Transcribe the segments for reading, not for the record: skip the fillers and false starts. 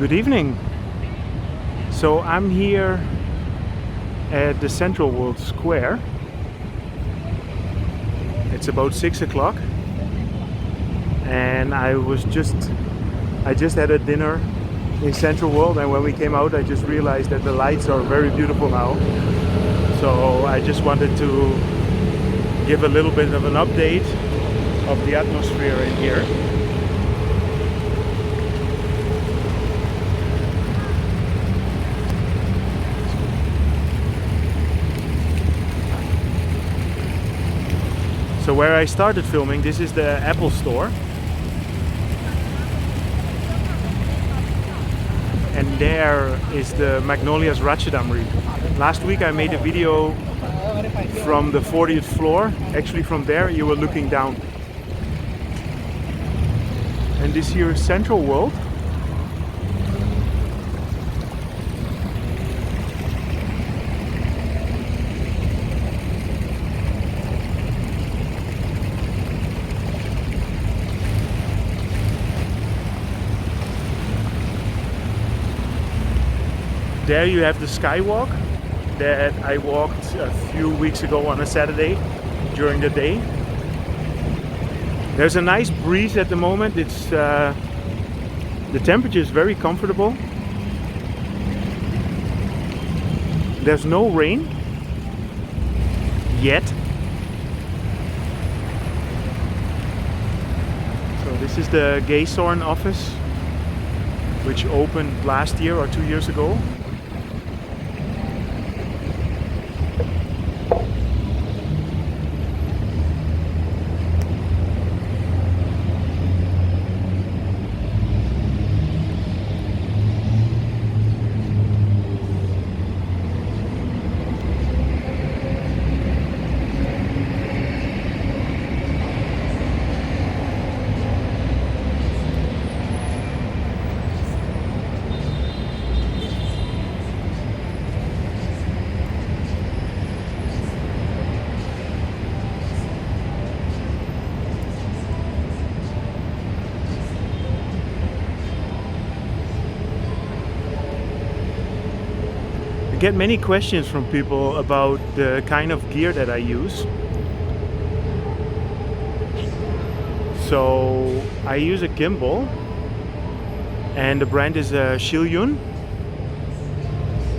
Good evening. So I'm here at the Central World Square. It's about 6 o'clock and I just had a dinner in Central World, and when we came out I just realized that the lights are very beautiful now. So I just wanted to give a little bit of an update of the atmosphere in here. So where I started filming, this is the Apple store. And there is the Magnolia's Ratchadamri. Last week I made a video from the 40th floor. Actually from there you were looking down. And this here is Central World. There you have the Skywalk that I walked a few weeks ago on a Saturday during the day. There's a nice breeze at the moment. It's the temperature is very comfortable. There's no rain yet. So this is the Gaysorn office, which opened last year or 2 years ago. I get many questions from people about the kind of gear that I use. So I use a gimbal, and the brand is Shilyun,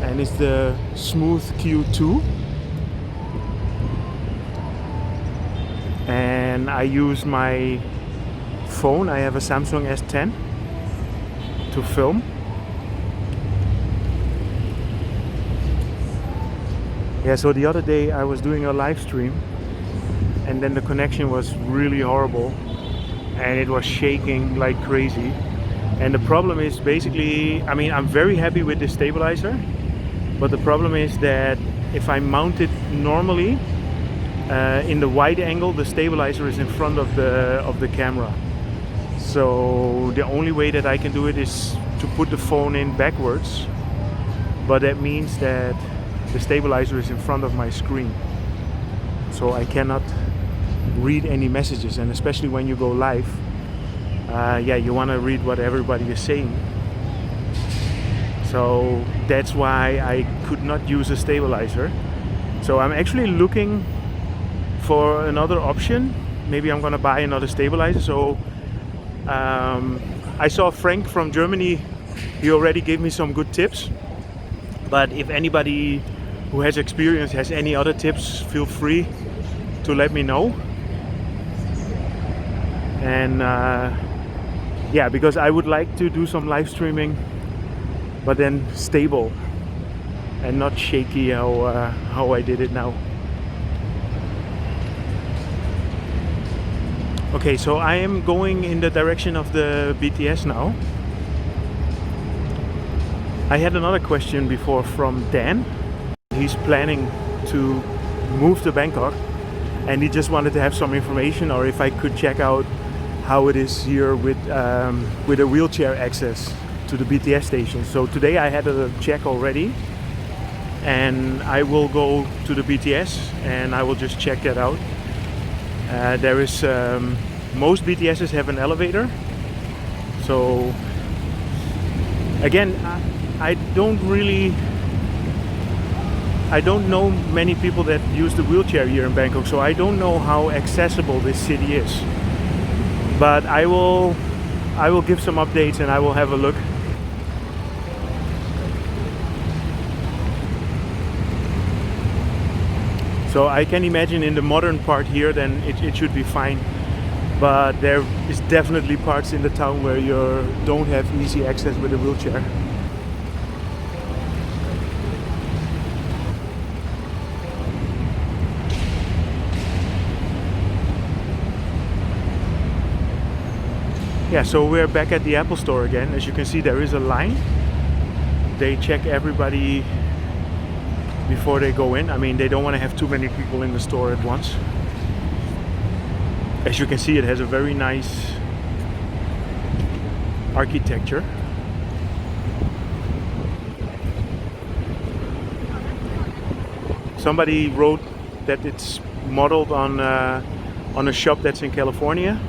and it's the Smooth Q2. And I use my phone. I have a Samsung S10 to film. Yeah, so the other day I was doing a live stream and then the connection was really horrible and it was shaking like crazy. And the problem is basically, I mean, I'm very happy with the stabilizer, but the problem is that if I mount it normally in the wide angle, the stabilizer is in front of the camera. So the only way that I can do it is to put the phone in backwards, but that means that the stabilizer is in front of my screen, so I cannot read any messages. And especially when you go live, yeah, you want to read what everybody is saying. So that's why I could not use a stabilizer. So I'm actually looking for another option. Maybe I'm gonna buy another stabilizer. So I saw Frank from Germany. He already gave me some good tips, but if anybody who has experience has any other tips, feel free to let me know. And yeah, because I would like to do some live streaming, but then stable and not shaky how I did it now. Okay, so I am going in the direction of the BTS now. I had another question before from Dan. He's planning to move to Bangkok and he just wanted to have some information, or if I could check out how it is here with a wheelchair access to the BTS station. So today I had a check already and I will go to the BTS and I will just check that out. There is most BTSs have an elevator, so Again, I don't know many people that use the wheelchair here in Bangkok, so I don't know how accessible this city is. But I will give some updates and I will have a look. So I can imagine in the modern part here, then it should be fine. But there is definitely parts in the town where you don't have easy access with a wheelchair. Yeah, so we're back at the Apple store again. As you can see, there is a line. They check everybody before they go in. I mean, they don't want to have too many people in the store at once. As you can see, it has a very nice architecture. Somebody wrote that it's modeled on a shop that's in California.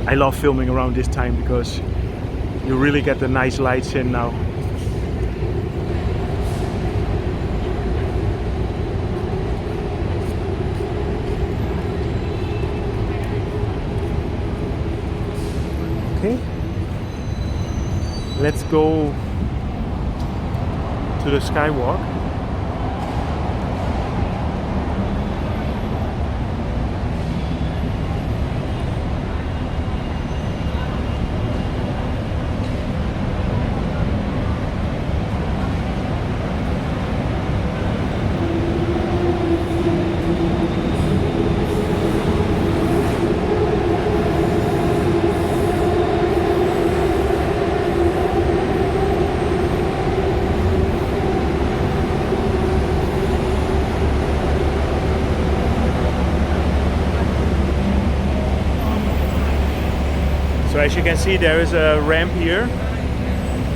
I love filming around this time because you really get the nice lights in now. Okay, let's go to the Skywalk. So as you can see, there is a ramp here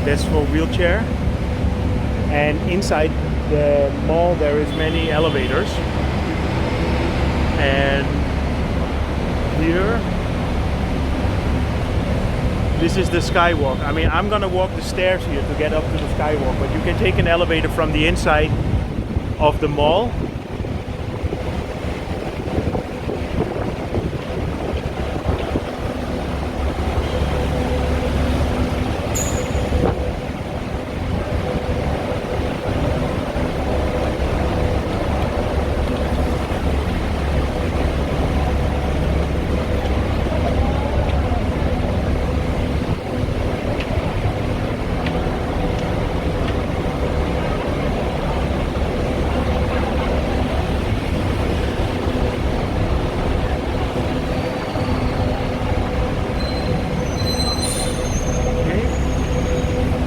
that's for wheelchair, and inside the mall there is many elevators, and here this is the Skywalk. I mean, I'm gonna walk the stairs here to get up to the Skywalk, but you can take an elevator from the inside of the mall.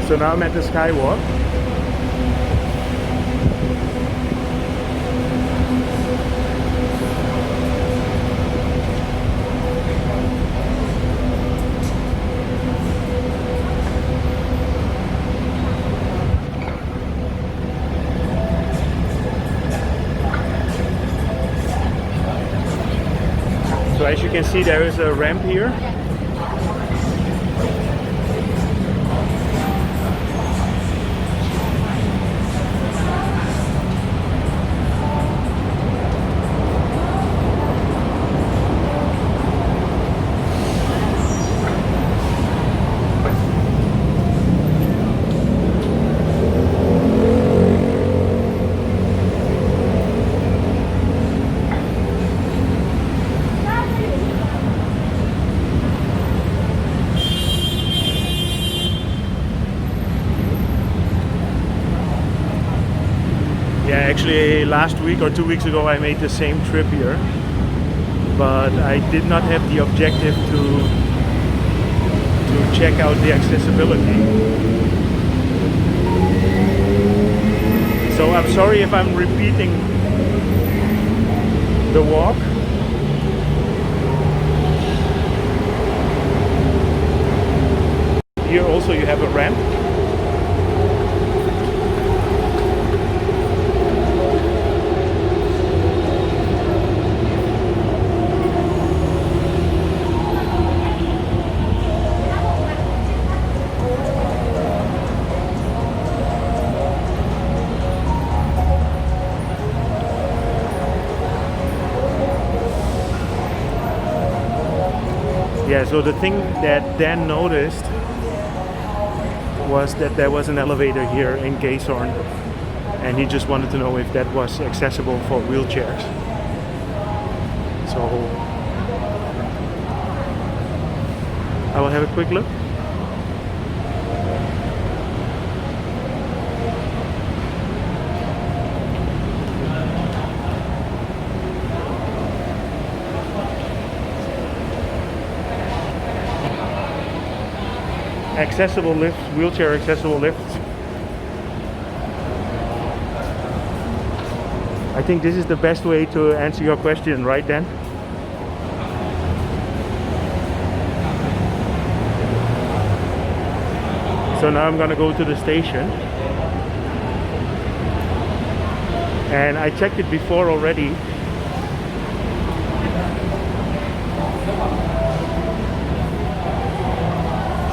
So now I'm at the Skywalk. So as you can see, there is a ramp here. Actually, last week or 2 weeks ago I made the same trip here, but I did not have the objective to check out the accessibility. So I'm sorry if I'm repeating the walk. Here also you have a ramp. Yeah, so the thing that Dan noticed was that there was an elevator here in Gaeshorn, and he just wanted to know if that was accessible for wheelchairs. So I will have a quick look. Accessible lifts, wheelchair accessible lifts. I think this is the best way to answer your question, right, Dan? So now I'm gonna go to the station. And I checked it before already.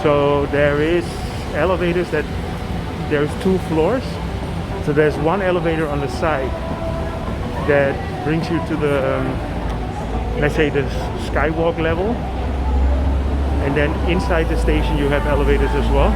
So there is elevators that there's 2 floors. So there's one elevator on the side that brings you to the, let's say, the Skywalk level. And then inside the station you have elevators as well.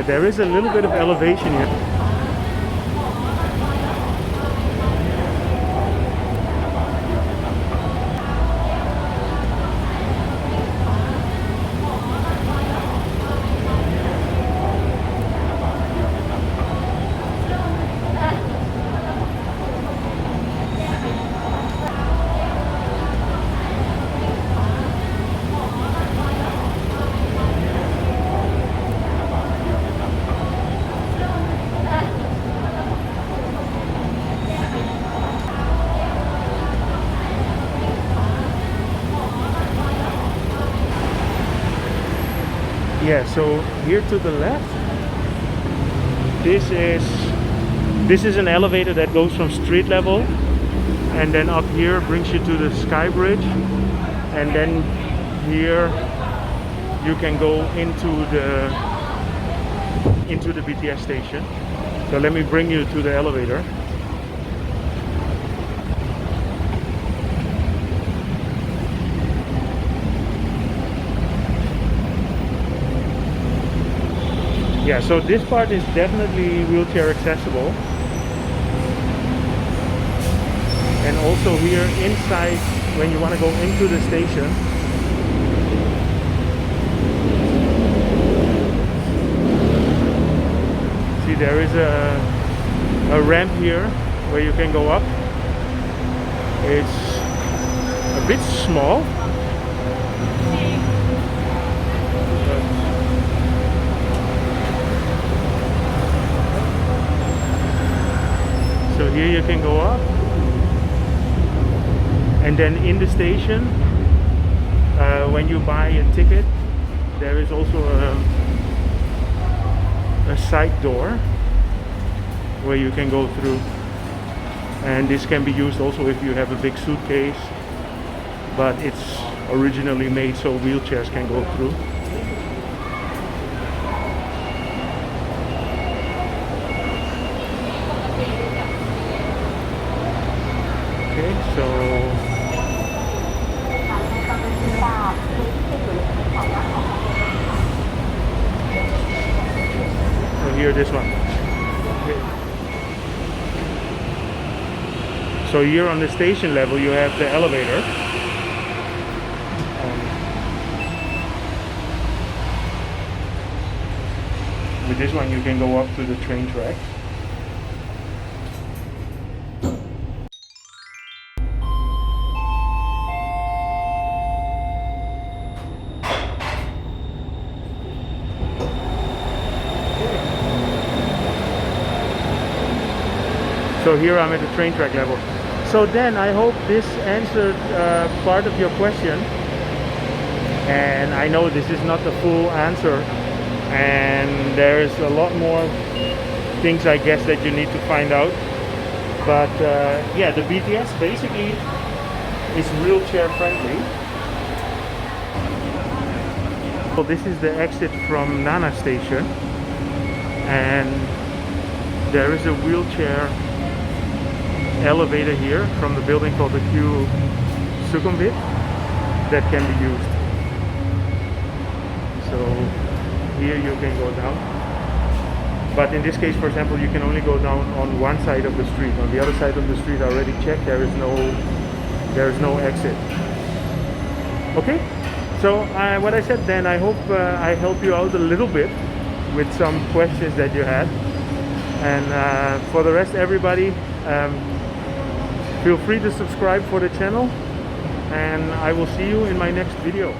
There is a little bit of elevation here. Yeah, so here to the left, this is an elevator that goes from street level, and then up here brings you to the sky bridge, and then here you can go into the BTS station. So let me bring you to the elevator. Yeah, so this part is definitely wheelchair accessible. And also here inside, when you want to go into the station, see there is a ramp here where you can go up. It's a bit small. So here you can go up, and then in the station, when you buy a ticket, there is also a side door where you can go through, and this can be used also if you have a big suitcase, but it's originally made so wheelchairs can go through. So here, this one. Okay. So here on the station level you have the elevator. With this one you can go up to the train track. So here I'm at the train track level. So then I hope this answered part of your question, and I know this is not the full answer, and there's a lot more things I guess that you need to find out. But yeah, the BTS basically is wheelchair friendly. So this is the exit from Nana Station, and there is a wheelchair elevator here from the building called the Q Sukhumvit that can be used. So here you can go down, but in this case, for example, you can only go down on one side of the street. On the other side of the street, I already checked, there is no exit. Okay, so what I said then, I hope I help you out a little bit with some questions that you had, and for the rest, everybody, feel free to subscribe for the channel, and I will see you in my next video.